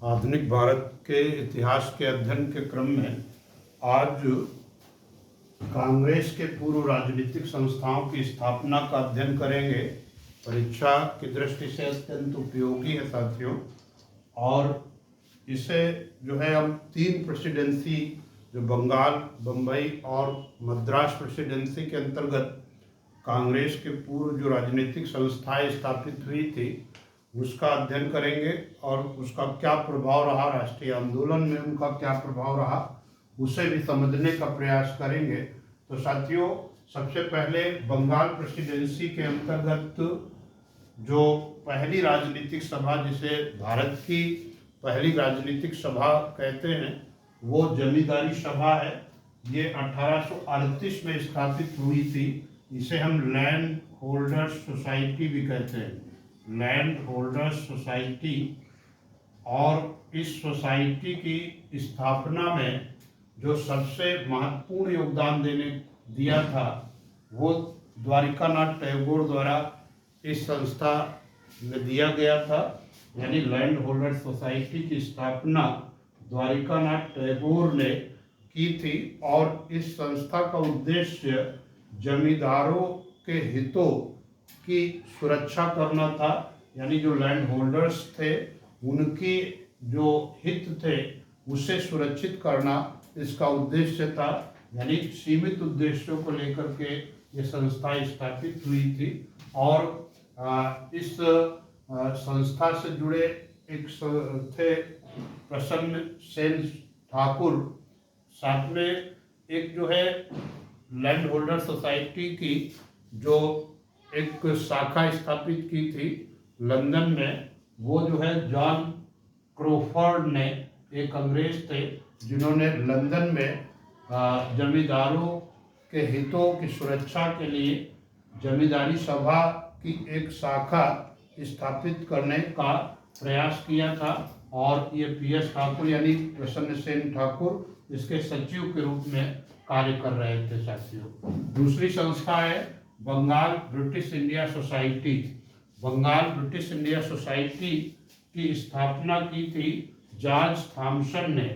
आधुनिक भारत के इतिहास के अध्ययन के क्रम में आज कांग्रेस के पूर्व राजनीतिक संस्थाओं की स्थापना का अध्ययन करेंगे। परीक्षा की दृष्टि से अत्यंत उपयोगी है साथियों। और इसे जो है हम 3 प्रेसिडेंसी जो बंगाल, बम्बई और मद्रास प्रेसिडेंसी के अंतर्गत कांग्रेस के पूर्व जो राजनीतिक संस्थाएं स्थापित हुई थी उसका अध्ययन करेंगे और उसका क्या प्रभाव रहा, राष्ट्रीय आंदोलन में उनका क्या प्रभाव रहा, उसे भी समझने का प्रयास करेंगे। तो साथियों, सबसे पहले बंगाल प्रेसिडेंसी के अंतर्गत जो पहली राजनीतिक सभा, जिसे भारत की पहली राजनीतिक सभा कहते हैं, वो जमींदारी सभा है। ये 1838 में स्थापित हुई थी। इसे हम लैंड होल्डर्स सोसाइटी भी कहते हैं, लैंड होल्डर्स सोसाइटी। और इस सोसाइटी की स्थापना में जो सबसे महत्वपूर्ण योगदान दिया था वो द्वारिकानाथ टैगोर द्वारा इस संस्था में दिया गया था। यानी लैंड होल्डर्स सोसाइटी की स्थापना द्वारिकानाथ टैगोर ने की थी। और इस संस्था का उद्देश्य जमींदारों के हितों की सुरक्षा करना था। यानी जो लैंड होल्डर्स थे उनकी जो हित थे उसे सुरक्षित करना इसका उद्देश्य था। यानी सीमित उद्देश्यों को लेकर के ये संस्था स्थापित हुई थी। और इस संस्था से जुड़े एक थे प्रसन्न सेन ठाकुर। साथ में एक जो है लैंड होल्डर सोसाइटी की जो एक शाखा स्थापित की थी लंदन में, वो जो है जॉन क्रोफर्ड ने, एक अंग्रेज थे जिन्होंने लंदन में जमींदारों के हितों की सुरक्षा के लिए जमींदारी सभा की एक शाखा स्थापित करने का प्रयास किया था। और ये पीएस ठाकुर यानी प्रसन्न सेन ठाकुर इसके सचिव के रूप में कार्य कर रहे थे साथियों। दूसरी संस्था है Bengal British India society. Bengal British India society की स्थापना की थी जॉर्ज थॉमसन ने।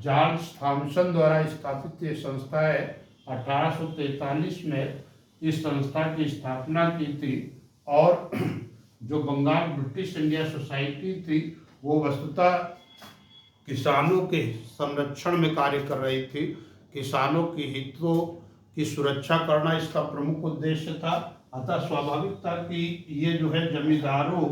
जॉर्ज थॉमसन द्वारा स्थापित ये संस्था है। 1843 में इस संस्था की स्थापना की थी। और जो बंगाल ब्रिटिश इंडिया सोसाइटी थी वो वस्तुतः किसानों के संरक्षण में कार्य कर रही थी। किसानों के हितों की सुरक्षा करना इसका प्रमुख उद्देश्य था। अतः स्वाभाविक था कि ये जो है जमींदारों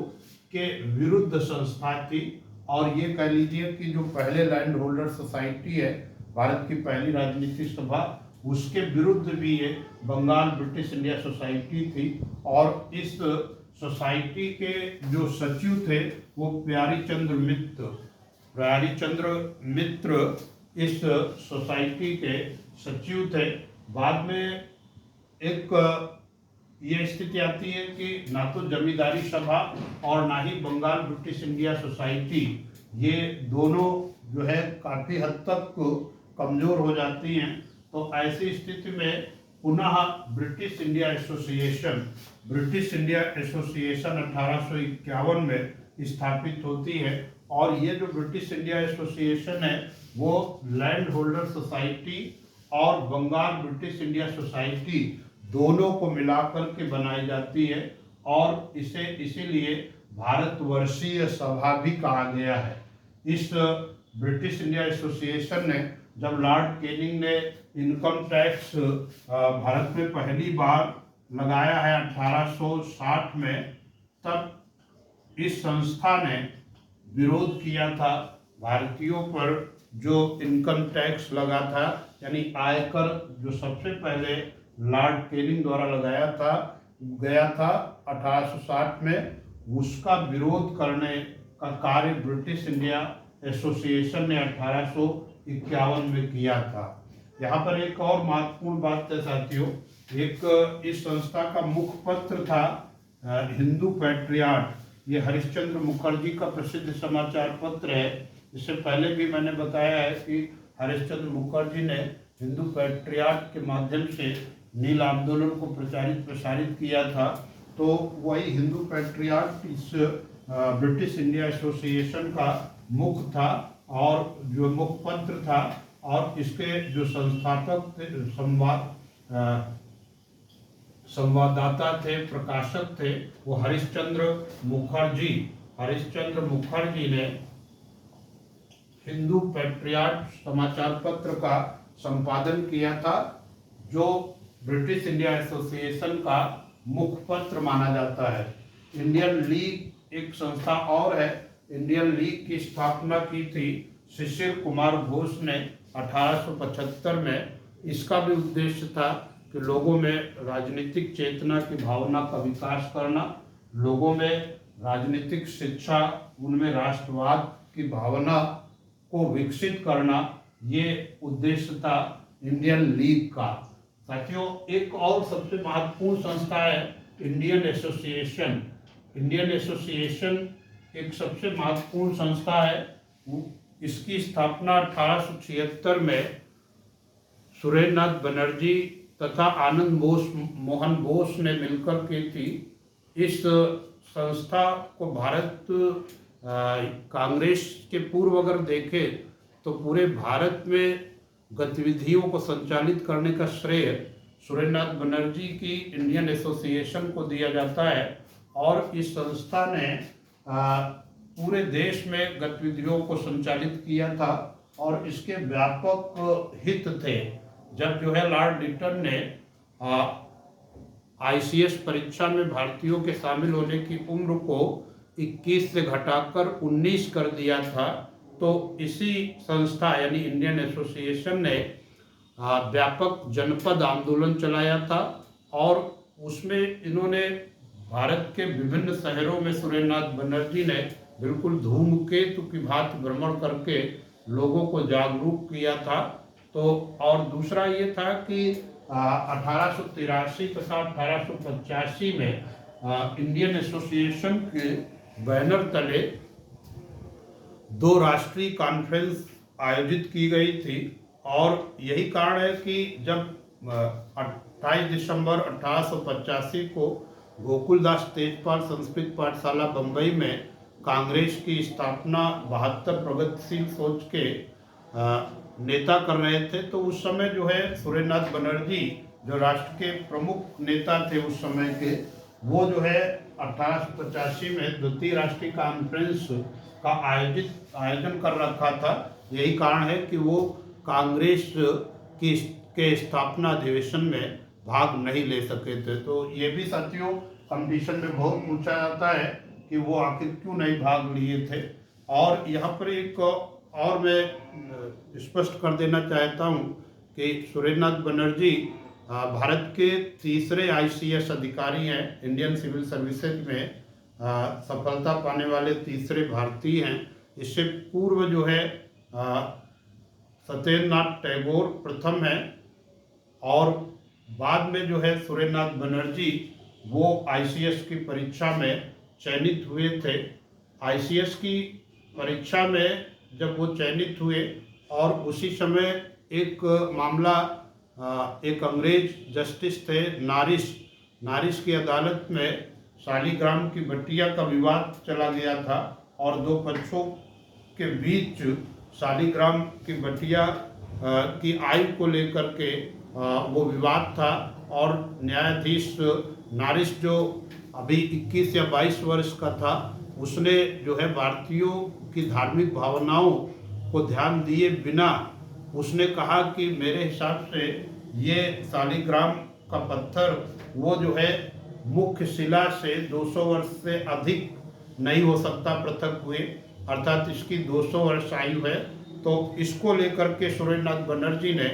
के विरुद्ध संस्था थी। और ये कह लीजिए कि जो पहले लैंड होल्डर सोसाइटी है, भारत की पहली राजनीतिक सभा, उसके विरुद्ध भी ये बंगाल ब्रिटिश इंडिया सोसाइटी थी। और इस सोसाइटी के जो सचिव थे वो प्यारीचंद्र मित्र इस सोसाइटी के सचिव थे। बाद में एक ये स्थिति आती है कि ना तो जमींदारी सभा और ना ही बंगाल ब्रिटिश इंडिया सोसाइटी, ये दोनों जो है काफ़ी हद तक कमज़ोर हो जाती हैं। तो ऐसी स्थिति में पुनः ब्रिटिश इंडिया एसोसिएशन 1851 में स्थापित होती है। और ये जो ब्रिटिश इंडिया एसोसिएशन है वो लैंड होल्डर सोसाइटी और बंगाल ब्रिटिश इंडिया सोसाइटी दोनों को मिलाकर के बनाई जाती है। और इसे इसीलिए भारतवर्षीय सभा भी कहा गया है। इस ब्रिटिश इंडिया एसोसिएशन ने, जब लॉर्ड कैनिंग ने इनकम टैक्स भारत में पहली बार लगाया है 1860 में, तब इस संस्था ने विरोध किया था भारतीयों पर जो इनकम टैक्स लगा था। यानी आयकर जो सबसे पहले लॉर्ड कैनिंग द्वारा लगाया गया था 1860 में, उसका विरोध करने का कार्य ब्रिटिश इंडिया एसोसिएशन ने 1851 में किया था। यहाँ पर एक और महत्वपूर्ण बात है साथियों, एक इस संस्था का मुखपत्र था हिंदू पैट्रियाट। ये हरिश्चंद्र मुखर्जी का प्रसिद्ध समाचार पत्र है। इससे पहले भी मैंने बताया है कि हरिश्चंद्र मुखर्जी ने हिंदू पैट्रियाट के माध्यम से नील आंदोलन को प्रसारित किया था। तो वही हिंदू पैट्रियाट इस ब्रिटिश इंडिया एसोसिएशन का मुख था और जो मुखपत्र था, और इसके जो संस्थापक थे, संवाददाता थे, प्रकाशक थे, वो हरिश्चंद्र मुखर्जी ने हिंदू पैट्रियाट समाचार पत्र का संपादन किया था, जो ब्रिटिश इंडिया एसोसिएशन का मुखपत्र माना जाता है। इंडियन लीग एक संस्था और है। इंडियन लीग की स्थापना की थी शिशिर कुमार घोष ने 1875 में। इसका भी उद्देश्य था कि लोगों में राजनीतिक चेतना की भावना का विकास करना, लोगों में राजनीतिक शिक्षा, उनमें राष्ट्रवाद की भावना को विकसित करना, ये उद्देश्य था इंडियन लीग का। साथियों, एक और सबसे महत्वपूर्ण संस्था है इंडियन एसोसिएशन। इंडियन एसोसिएशन एक सबसे महत्वपूर्ण संस्था है। इसकी स्थापना 1876 में सुरेंद्रनाथ बनर्जी तथा आनंद मोहन बोस ने मिलकर की थी। इस संस्था को भारत कांग्रेस के पूर्व अगर देखें तो पूरे भारत में गतिविधियों को संचालित करने का श्रेय सुरेंद्रनाथ बनर्जी की इंडियन एसोसिएशन को दिया जाता है। और इस संस्था ने पूरे देश में गतिविधियों को संचालित किया था और इसके व्यापक हित थे। जब जो है लॉर्ड लिटन ने आईसीएस परीक्षा में भारतीयों के शामिल होने की उम्र को 21 से घटाकर 19 कर दिया था, तो इसी संस्था यानी इंडियन एसोसिएशन ने व्यापक जनपद आंदोलन चलाया था और उसमें इन्होंने भारत के विभिन्न शहरों में सुरेंद्रनाथ बनर्जी ने बिल्कुल धूमकेतु की भांति भ्रमण करके लोगों को जागरूक किया था। तो और दूसरा ये था कि 1883 तथा 1885 में इंडियन एसोसिएशन के बैनर तले 2 राष्ट्रीय कॉन्फ्रेंस आयोजित की गई थी। और यही कारण है कि जब 28 दिसंबर 1885 को गोकुलदास तेजपाल संस्कृत पाठशाला बम्बई में कांग्रेस की स्थापना 72 प्रगतिशील सोच के नेता कर रहे थे, तो उस समय जो है सुरेंद्रनाथ बनर्जी जो राष्ट्र के प्रमुख नेता थे उस समय के, वो जो है 1885 में द्वितीय राष्ट्रीय कॉन्फ्रेंस का आयोजन कर रखा था। यही कारण है कि वो कांग्रेस के स्थापना अधिवेशन में भाग नहीं ले सके थे। तो ये भी साथियों कंपटीशन में बहुत पूछा जाता है कि वो आखिर क्यों नहीं भाग लिए थे। और यहाँ पर एक और मैं स्पष्ट कर देना चाहता हूँ कि सुरेंद्रनाथ बनर्जी भारत के तीसरे आईसीएस अधिकारी हैं। इंडियन सिविल सर्विसेज में सफलता पाने वाले तीसरे भारतीय हैं। इससे पूर्व जो है सत्येंद्रनाथ टैगोर प्रथम है और बाद में जो है सुरेंद्रनाथ बनर्जी वो आईसीएस की परीक्षा में चयनित हुए थे। आईसीएस की परीक्षा में जब वो चयनित हुए और उसी समय एक मामला एक अंग्रेज जस्टिस थे नारिस की अदालत में शालीग्राम की बटिया का विवाद चला गया था और 2 पक्षों के बीच शालीग्राम की बटिया की आयु को लेकर के वो विवाद था। और न्यायाधीश नारिस जो अभी 21 या 22 वर्ष का था, उसने जो है भारतीयों की धार्मिक भावनाओं को ध्यान दिए बिना उसने कहा कि मेरे हिसाब से ये शालीग्राम का पत्थर वो जो है मुख्य शिला से 200 वर्ष से अधिक नहीं हो सकता पृथक हुए, अर्थात इसकी 200 वर्ष आयु है। तो इसको लेकर के सुरेंद्रनाथ बनर्जी ने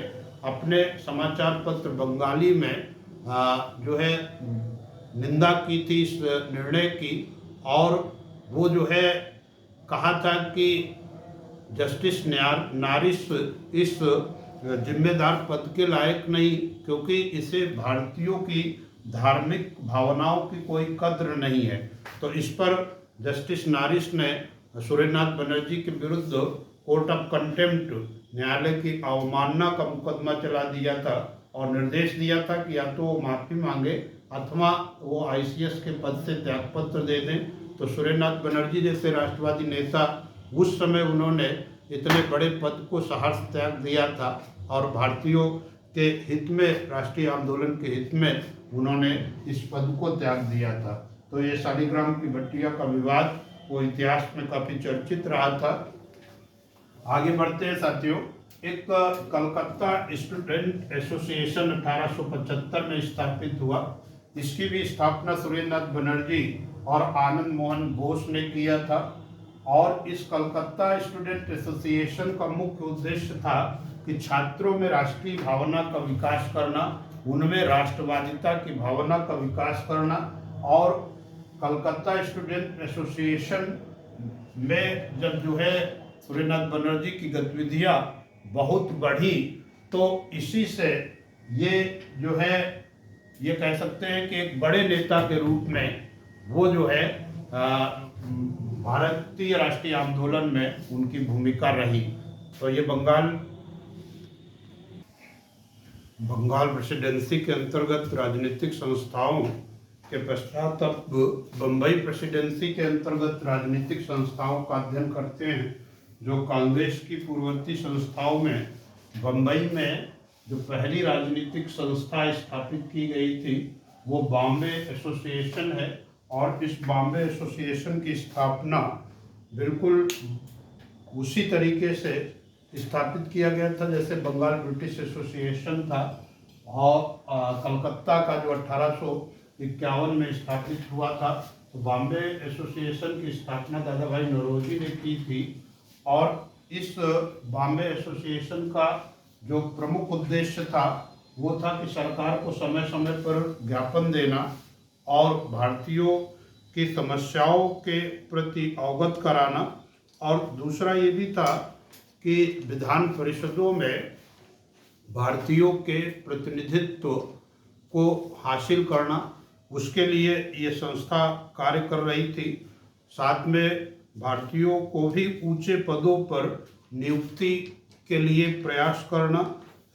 अपने समाचार पत्र बंगाली में जो है निंदा की थी इस निर्णय की। और वो जो है कहा था कि जस्टिस नारिस इस जिम्मेदार पद के लायक नहीं, क्योंकि इसे भारतीयों की धार्मिक भावनाओं की कोई कद्र नहीं है। तो इस पर जस्टिस नारिस ने सुरेंद्रनाथ बनर्जी के विरुद्ध कोर्ट ऑफ कंटेम्प्ट न्यायालय की अवमानना का मुकदमा चला दिया था और निर्देश दिया था कि या तो वो माफ़ी मांगे अथवा वो आईसीएस के पद से त्यागपत्र दे दें। तो सुरेंद्रनाथ बनर्जी जैसे राष्ट्रवादी नेता उस समय उन्होंने इतने बड़े पद को सहर्ष त्याग दिया था और भारतीयों के हित में, राष्ट्रीय आंदोलन के हित में उन्होंने इस पद को त्याग दिया था। तो ये शालिग्राम की भट्टिया का विवाद वो इतिहास में काफ़ी चर्चित रहा था। आगे बढ़ते हैं साथियों। एक कलकत्ता स्टूडेंट एसोसिएशन 1875 में स्थापित हुआ। इसकी भी स्थापना सुरेंद्रनाथ बनर्जी और आनंद मोहन बोस ने किया था। और इस कलकत्ता स्टूडेंट एसोसिएशन का मुख्य उद्देश्य था कि छात्रों में राष्ट्रीय भावना का विकास करना, उनमें राष्ट्रवादिता की भावना का विकास करना। और कलकत्ता स्टूडेंट एसोसिएशन में जब जो है सुरेंद्रनाथ बनर्जी की गतिविधियाँ बहुत बढ़ी, तो इसी से ये जो है ये कह सकते हैं कि एक बड़े नेता के रूप में वो जो है भारतीय राष्ट्रीय आंदोलन में उनकी भूमिका रही। तो ये बंगाल प्रेसिडेंसी के अंतर्गत राजनीतिक संस्थाओं के पश्चात अब बम्बई प्रेसिडेंसी के अंतर्गत राजनीतिक संस्थाओं का अध्ययन करते हैं। जो कांग्रेस की पूर्ववर्ती संस्थाओं में बम्बई में जो पहली राजनीतिक संस्था स्थापित की गई थी वो बॉम्बे एसोसिएशन है। और इस बॉम्बे एसोसिएशन की स्थापना बिल्कुल उसी तरीके से स्थापित किया गया था जैसे बंगाल ब्रिटिश एसोसिएशन था। और कलकत्ता का जो 1851 में स्थापित हुआ था, तो बॉम्बे एसोसिएशन की स्थापना दादा भाई नौरोजी ने की थी। और इस बॉम्बे एसोसिएशन का जो प्रमुख उद्देश्य था वो था कि सरकार को समय समय पर ज्ञापन देना और भारतीयों की समस्याओं के प्रति अवगत कराना। और दूसरा ये भी था कि विधान परिषदों में भारतीयों के प्रतिनिधित्व को हासिल करना, उसके लिए ये संस्था कार्य कर रही थी। साथ में भारतीयों को भी ऊंचे पदों पर नियुक्ति के लिए प्रयास करना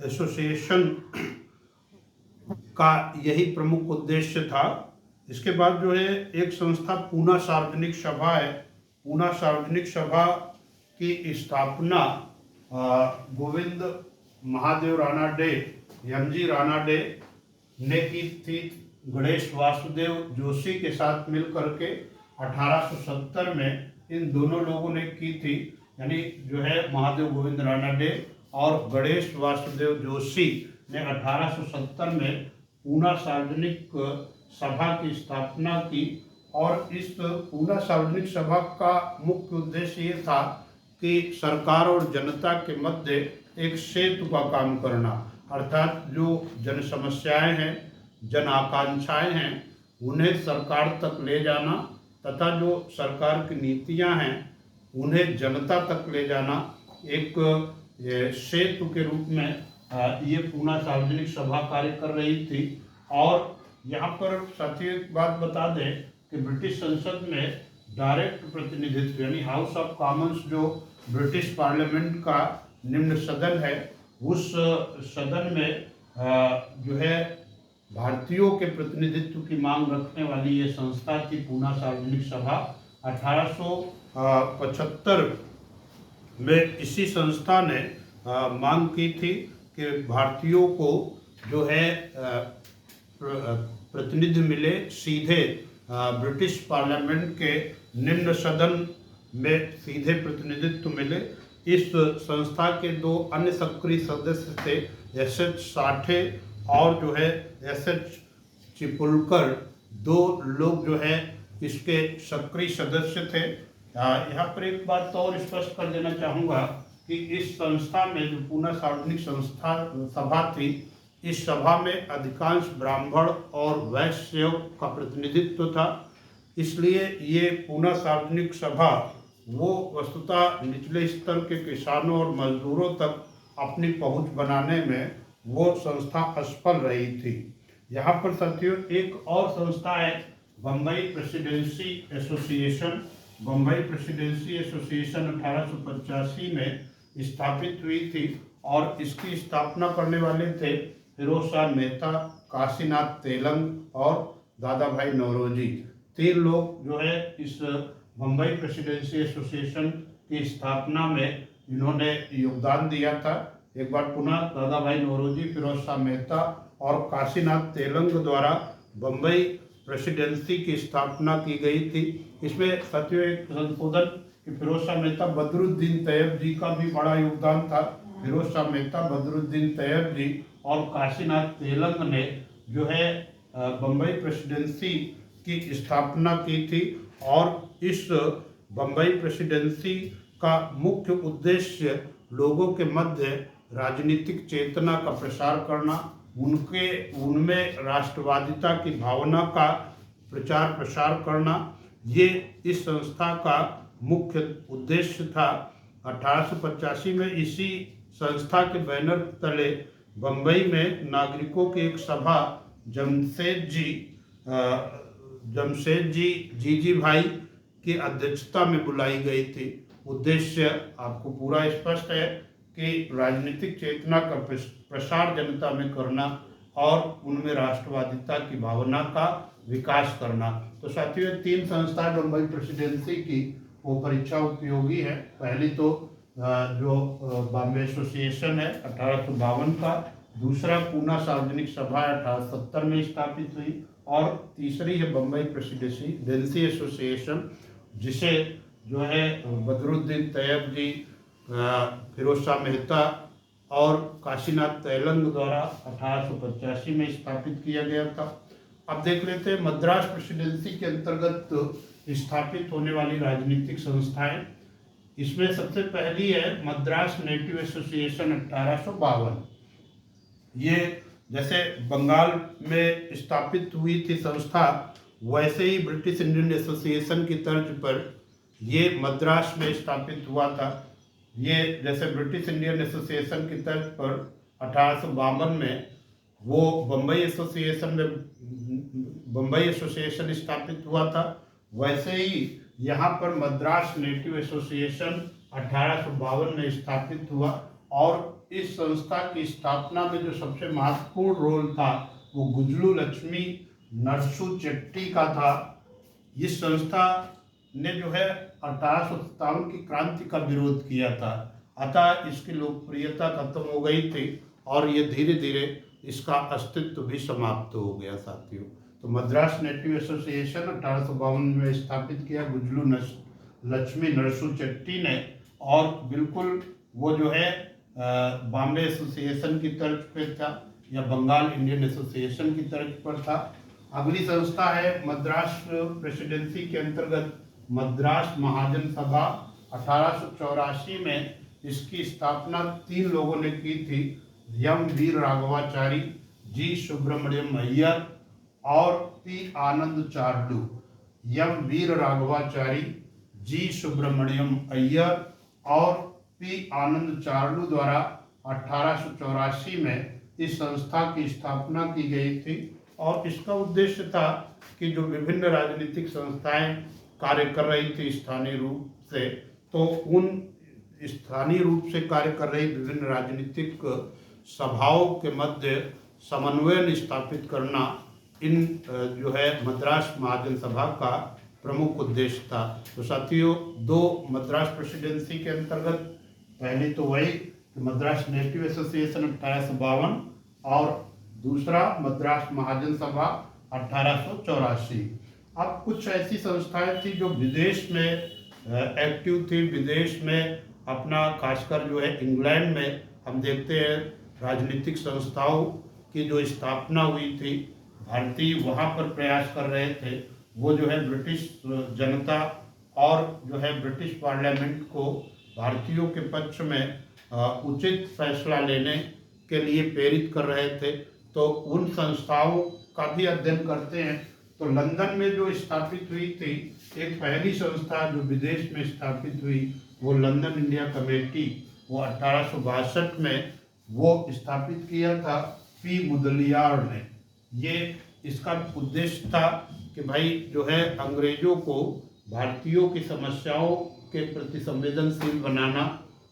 एसोसिएशन का यही प्रमुख उद्देश्य था। इसके बाद जो है एक संस्था पूना सार्वजनिक सभा है। पूना सार्वजनिक सभा की स्थापना गोविंद महादेव रानाडे, एमजी रानाडे ने की थी गणेश वासुदेव जोशी के साथ मिलकर के 1870 में इन दोनों लोगों ने की थी। यानी जो है महादेव गोविंद रानाडे और गणेश वासुदेव जोशी ने 1870 में पूना सार्वजनिक सभा की स्थापना की। और इस पूना सार्वजनिक सभा का मुख्य उद्देश्य ये था कि सरकार और जनता के मध्य एक सेतु का काम करना, अर्थात जो जन समस्याएं हैं, जन आकांक्षाएं हैं, उन्हें सरकार तक ले जाना तथा जो सरकार की नीतियां हैं उन्हें जनता तक ले जाना एक सेतु के रूप में ये पूना सार्वजनिक सभा कार्य कर रही थी। और यहाँ पर साथियों एक बात बता दें कि ब्रिटिश संसद में डायरेक्ट प्रतिनिधित्व यानी हाउस ऑफ कॉमन्स जो ब्रिटिश पार्लियामेंट का निम्न सदन है, उस सदन में जो है भारतीयों के प्रतिनिधित्व की मांग रखने वाली ये संस्था थी पूना सार्वजनिक सभा। 1875 में इसी संस्था ने मांग की थी कि भारतीयों को जो है प्रतिनिधि मिले सीधे ब्रिटिश पार्लियामेंट के निम्न सदन में सीधे प्रतिनिधित्व मिले। इस संस्था के दो अन्य सक्रिय सदस्य थे एस.एच. साठे और जो है एस.एच. चिपुलकर, दो लोग जो है इसके सक्रिय सदस्य थे। यहाँ पर एक बात तो और स्पष्ट कर देना चाहूँगा कि इस संस्था में जो पूना सार्वजनिक संस्था सभा थी, इस सभा में अधिकांश ब्राह्मण और वैश्य का प्रतिनिधित्व था। इसलिए ये पूना सार्वजनिक सभा वो वस्तुतः निचले स्तर के किसानों और मजदूरों तक अपनी पहुंच बनाने में वो संस्था असफल रही थी। यहाँ पर साथियों एक और संस्था है Bombay presidency association. Bombay presidency association 1885 में स्थापित हुई थी और इसकी स्थापना करने वाले थे फिरोज शाह मेहता, काशीनाथ तेलंग और दादा भाई नौरोजी। तीन लोग जो है इस बम्बई प्रेसिडेंसी एसोसिएशन की स्थापना में इन्होंने योगदान दिया था। एक बार पुनः दादा भाई नौरोजी, फिरोज शाह मेहता और काशीनाथ तेलंग द्वारा बम्बई प्रेसिडेंसी की स्थापना की गई थी। इसमें साथियों एक संशोधन कि फिरोज शाह मेहता बदरुद्दीन तैयब जी का भी बड़ा योगदान था। फिरोज शाह मेहता, बदरुद्दीन तैयब जी और काशीनाथ तेलंग ने जो है बम्बई प्रेसिडेंसी की स्थापना की थी। और इस बम्बई प्रेसिडेंसी का मुख्य उद्देश्य लोगों के मध्य राजनीतिक चेतना का प्रसार करना, उनमें राष्ट्रवादिता की भावना का प्रचार प्रसार करना, ये इस संस्था का मुख्य उद्देश्य था। 1885 में इसी संस्था के बैनर तले बम्बई में नागरिकों की एक सभा जमशेद जी भाई की अध्यक्षता में बुलाई गई थी। उद्देश्य आपको पूरा स्पष्ट है कि राजनीतिक चेतना का प्रसार जनता में करना और उनमें राष्ट्रवादिता की भावना का विकास करना। तो साथियों 3 संस्था बम्बई प्रेसिडेंसी की वो परीक्षा उपयोगी है। पहली तो जो बॉम्बे एसोसिएशन है 1852 का, दूसरा पूना सार्वजनिक सभा 1870 में स्थापित हुई, और तीसरी है बम्बई प्रेसिडेंसी एसोसिएशन, जिसे जो है बदरुद्दीन तैयब जी, फिरोज शाह मेहता और काशीनाथ तेलंग द्वारा 1885 में स्थापित किया गया था। अब देख लेते हैं मद्रास प्रेसिडेंसी के अंतर्गत स्थापित होने वाली राजनीतिक संस्थाएं। इसमें सबसे पहली है मद्रास नेटिव एसोसिएशन 1852। ये जैसे बंगाल में स्थापित हुई थी संस्था, वैसे ही ब्रिटिश इंडियन एसोसिएशन की तर्ज पर ये मद्रास में स्थापित हुआ था। ये जैसे ब्रिटिश इंडियन एसोसिएशन की तर्ज पर 1852 में वो बम्बई एसोसिएशन स्थापित हुआ था, वैसे ही यहाँ पर मद्रास नेटिव एसोसिएशन 1852 में स्थापित हुआ। और इस संस्था की स्थापना में जो सबसे महत्वपूर्ण रोल था वो गुजलू लक्ष्मी नरसू चेट्टी का था। इस संस्था ने जो है 1857 की क्रांति का विरोध किया था, अतः इसकी लोकप्रियता खत्म हो गई थी और ये धीरे धीरे इसका अस्तित्व भी समाप्त हो गया साथियों। तो मद्रास नेटिव एसोसिएशन 1852 में स्थापित किया गुजलू लक्ष्मी नरसू चेट्टी ने, और बिल्कुल वो जो है बॉम्बे एसोसिएशन की तर्ज पर था या बंगाल इंडियन एसोसिएशन की तर्ज पर था। अगली संस्था है मद्रास प्रेसिडेंसी के अंतर्गत मद्रास महाजन सभा। 1884 में इसकी स्थापना 3 लोगों ने की थी, एम वीर राघवाचारी, जी सुब्रमण्यम अय्यर और पी आनंद चार्लू। एम वीर राघवाचारी, जी सुब्रमण्यम अय्यर और पी आनंद चार्लू द्वारा 1884 में इस संस्था की स्थापना की गई थी। और इसका उद्देश्य था कि जो विभिन्न राजनीतिक संस्थाएं कार्य कर रही थी स्थानीय रूप से, तो उन स्थानीय रूप से कार्य कर रही विभिन्न राजनीतिक सभाओं के मध्य समन्वय स्थापित करना इन जो है मद्रास महाजन सभा का प्रमुख उद्देश्य था। तो साथियों 2 मद्रास प्रेसिडेंसी के अंतर्गत, पहली तो वही मद्रास नेटिव एसोसिएशन 1852 और दूसरा मद्रास महाजन सभा 1884। अब कुछ ऐसी संस्थाएं थी जो विदेश में एक्टिव थी, विदेश में अपना खासकर जो है इंग्लैंड में हम देखते हैं राजनीतिक संस्थाओं की जो स्थापना हुई थी, भारतीय वहाँ पर प्रयास कर रहे थे। वो जो है ब्रिटिश जनता और जो है ब्रिटिश पार्लियामेंट को भारतीयों के पक्ष में उचित फैसला लेने के लिए प्रेरित कर रहे थे। तो उन संस्थाओं का भी अध्ययन करते हैं। तो लंदन में जो स्थापित हुई थी एक पहली संस्था जो विदेश में स्थापित हुई, वो लंदन इंडिया कमेटी, वो 1862 में वो स्थापित किया था पी मुदलियार ने। ये इसका उद्देश्य था कि भाई जो है अंग्रेजों को भारतीयों की समस्याओं के प्रति संवेदनशील बनाना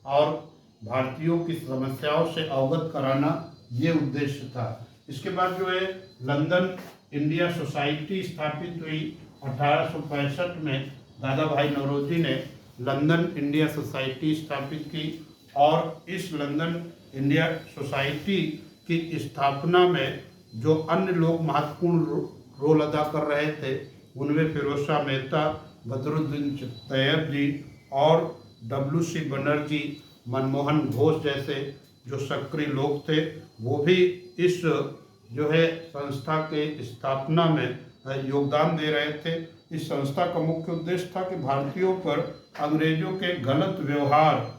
और भारतीयों की समस्याओं से अवगत कराना, ये उद्देश्य था। इसके बाद जो है लंदन इंडिया सोसाइटी स्थापित हुई 1865 में। दादा भाई नौरोजी ने लंदन इंडिया सोसाइटी स्थापित की। और इस लंदन इंडिया सोसाइटी की स्थापना में जो अन्य लोग महत्वपूर्ण रोल अदा कर रहे थे उनमें फिरोज शाह मेहता, बदरुद्दीन तैयब जी और WC बनर्जी, मनमोहन घोष जैसे जो सक्रिय लोग थे वो भी इस जो है संस्था के स्थापना में योगदान दे रहे थे। इस संस्था का मुख्य उद्देश्य था कि भारतीयों पर अंग्रेजों के गलत व्यवहार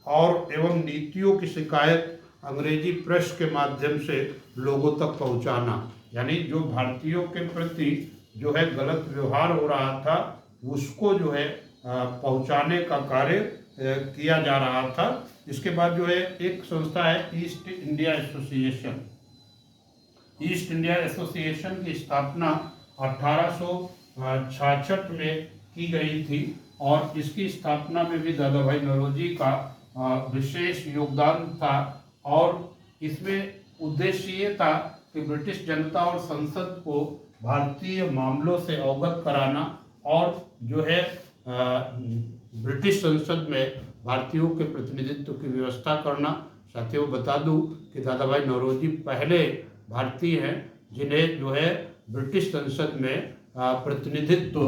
और एवं नीतियों की शिकायत अंग्रेजी प्रेस के माध्यम से लोगों तक पहुंचाना, यानी जो भारतीयों के प्रति जो है गलत व्यवहार हो रहा था उसको जो है पहुंचाने का कार्य किया जा रहा था। इसके बाद जो है एक संस्था है east India association. East India association की स्थापना 1866 में की गई थी और इसकी स्थापना में भी दादा भाई नौरोजी का विशेष योगदान था। और इसमें उद्देश्य ये था कि ब्रिटिश जनता और संसद को भारतीय मामलों से अवगत कराना और जो है ब्रिटिश संसद में भारतीयों के प्रतिनिधित्व की व्यवस्था करना। साथियों बता दूं कि दादा भाई नौरोजी पहले भारतीय हैं जिन्हें जो है ब्रिटिश संसद में प्रतिनिधित्व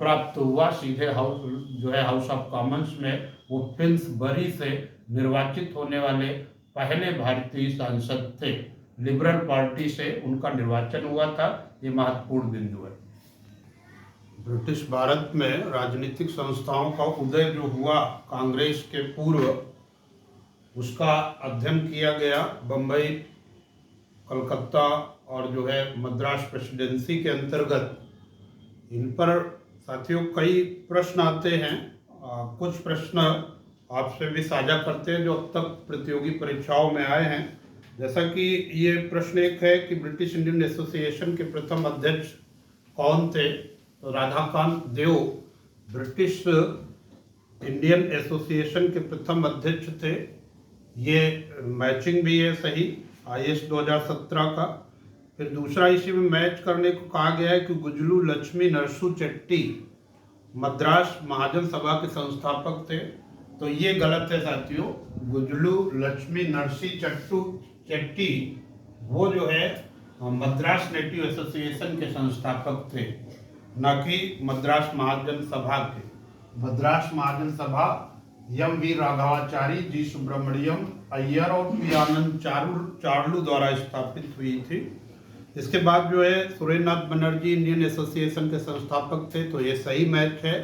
प्राप्त हुआ। सीधे हाउस ऑफ कॉमन्स में वो फिन्सबरी से निर्वाचित होने वाले पहले भारतीय सांसद थे। लिबरल पार्टी से उनका निर्वाचन हुआ था। ये महत्वपूर्ण बिंदु है। ब्रिटिश भारत में राजनीतिक संस्थाओं का उदय जो हुआ कांग्रेस के पूर्व, उसका अध्ययन किया गया बम्बई, कलकत्ता और जो है मद्रास प्रेसिडेंसी के अंतर्गत। इन पर साथियों कई प्रश्न आते हैं। कुछ प्रश्न आपसे भी साझा करते हैं जो अब तक प्रतियोगी परीक्षाओं में आए हैं। जैसा कि ये प्रश्न एक है कि ब्रिटिश इंडियन एसोसिएशन के प्रथम अध्यक्ष कौन थे? तो राधाकांत देव ब्रिटिश इंडियन एसोसिएशन के प्रथम अध्यक्ष थे। ये मैचिंग भी है सही IS 2017 का। फिर दूसरा इसी में मैच करने को कहा गया है कि गुजलू लक्ष्मी नरसू चट्टी मद्रास महाजन सभा के संस्थापक थे। तो ये गलत है साथियों। गुजलू लक्ष्मी नरसी चट्टी वो जो है मद्रास नेटिव एसोसिएशन के संस्थापक थे, न कि मद्रास महाजन सभा के। मद्रास महाजन सभा MV राघवाचारी, G सुब्रमण्यम अय्यर और P आनंद चार्लू द्वारा स्थापित हुई थी। इसके बाद जो है सुरेंद्रनाथ बनर्जी इंडियन एसोसिएशन के संस्थापक थे। तो ये सही मैच है।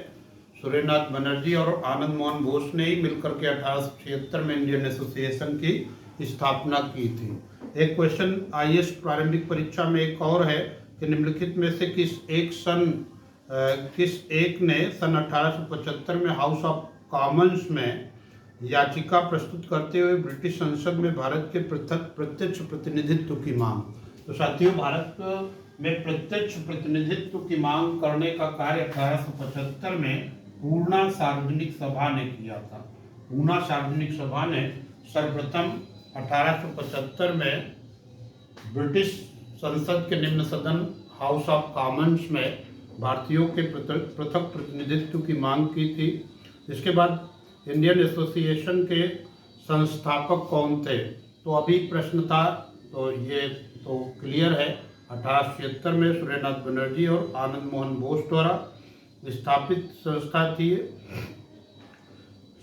सुरेंद्रनाथ बनर्जी और आनंद मोहन बोस ने ही मिलकर के 1876 में इंडियन एसोसिएशन की स्थापना की थी। एक क्वेश्चन IS प्रारंभिक परीक्षा में एक और है कि निम्नलिखित में से किस एक ने सन 1875 में हाउस ऑफ कॉमन्स में याचिका प्रस्तुत करते हुए ब्रिटिश संसद में भारत के प्रत्यक्ष प्रतिनिधित्व की मांग। तो साथियों भारत में प्रत्यक्ष प्रतिनिधित्व की मांग करने का कार्य 1875 में पूर्णा सार्वजनिक सभा ने किया था। पूर्णा सार्वजनिक सभा ने सर्वप्रथम 1875 में ब्रिटिश संसद के निम्न सदन हाउस ऑफ कॉमन्स में भारतीयों के पृथक प्रतिनिधित्व की मांग की थी। इसके बाद इंडियन एसोसिएशन के संस्थापक कौन थे? तो अभी प्रश्न था तो ये तो क्लियर है। 1876 में सुरेंद्रनाथ बनर्जी और आनंद मोहन बोस द्वारा स्थापित संस्था थी।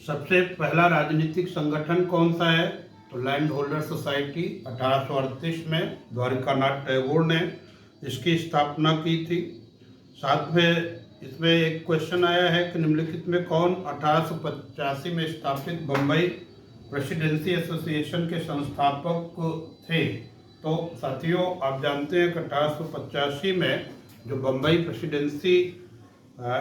सबसे पहला राजनीतिक संगठन कौन सा है? तो लैंड होल्डर सोसाइटी 1838 में द्वारिकानाथ टैगोर ने इसकी स्थापना की थी। साथ में इसमें एक क्वेश्चन आया है कि निम्नलिखित में कौन 1885 में स्थापित बम्बई प्रेसिडेंसी एसोसिएशन के संस्थापक थे? तो साथियों आप जानते हैं कि 1885 में जो बम्बई प्रेसिडेंसी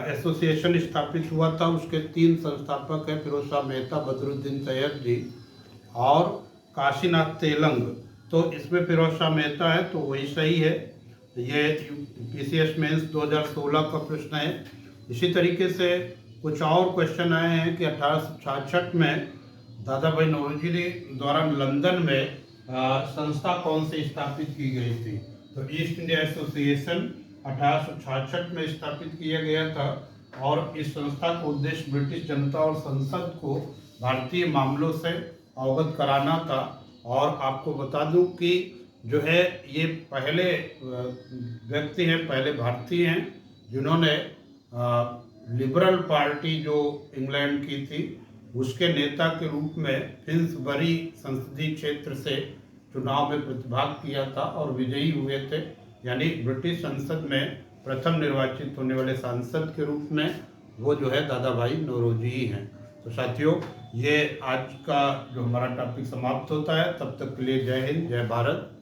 एसोसिएशन स्थापित हुआ था उसके 3 संस्थापक हैं, फिरोज शाह मेहता, बदरुद्दीन तैयब जी और काशीनाथ तेलंग। तो इसमें फिरोज शाह मेहता है तो वही सही है। ये PCS मेंस 2016 का प्रश्न है। इसी तरीके से कुछ और क्वेश्चन आए हैं कि 1866 में दादा भाई नौरोजी द्वारा लंदन में संस्था कौन सी स्थापित की गई थी? तो ईस्ट इंडिया एसोसिएशन 1866 में स्थापित किया गया था और इस संस्था का उद्देश्य ब्रिटिश जनता और संसद को भारतीय मामलों से अवगत कराना था। और आपको बता दूं कि जो है ये पहले व्यक्ति हैं, पहले भारतीय हैं जिन्होंने लिबरल पार्टी जो इंग्लैंड की थी उसके नेता के रूप में फिन्सबरी संसदीय क्षेत्र से चुनाव में प्रतिभाग किया था और विजयी हुए थे। यानी ब्रिटिश संसद में प्रथम निर्वाचित होने वाले सांसद के रूप में वो जो है दादा भाई नौरोजी ही हैं। तो साथियों, ये आज का जो हमारा टॉपिक समाप्त होता है। तब तक के लिए जय हिंद, जय भारत।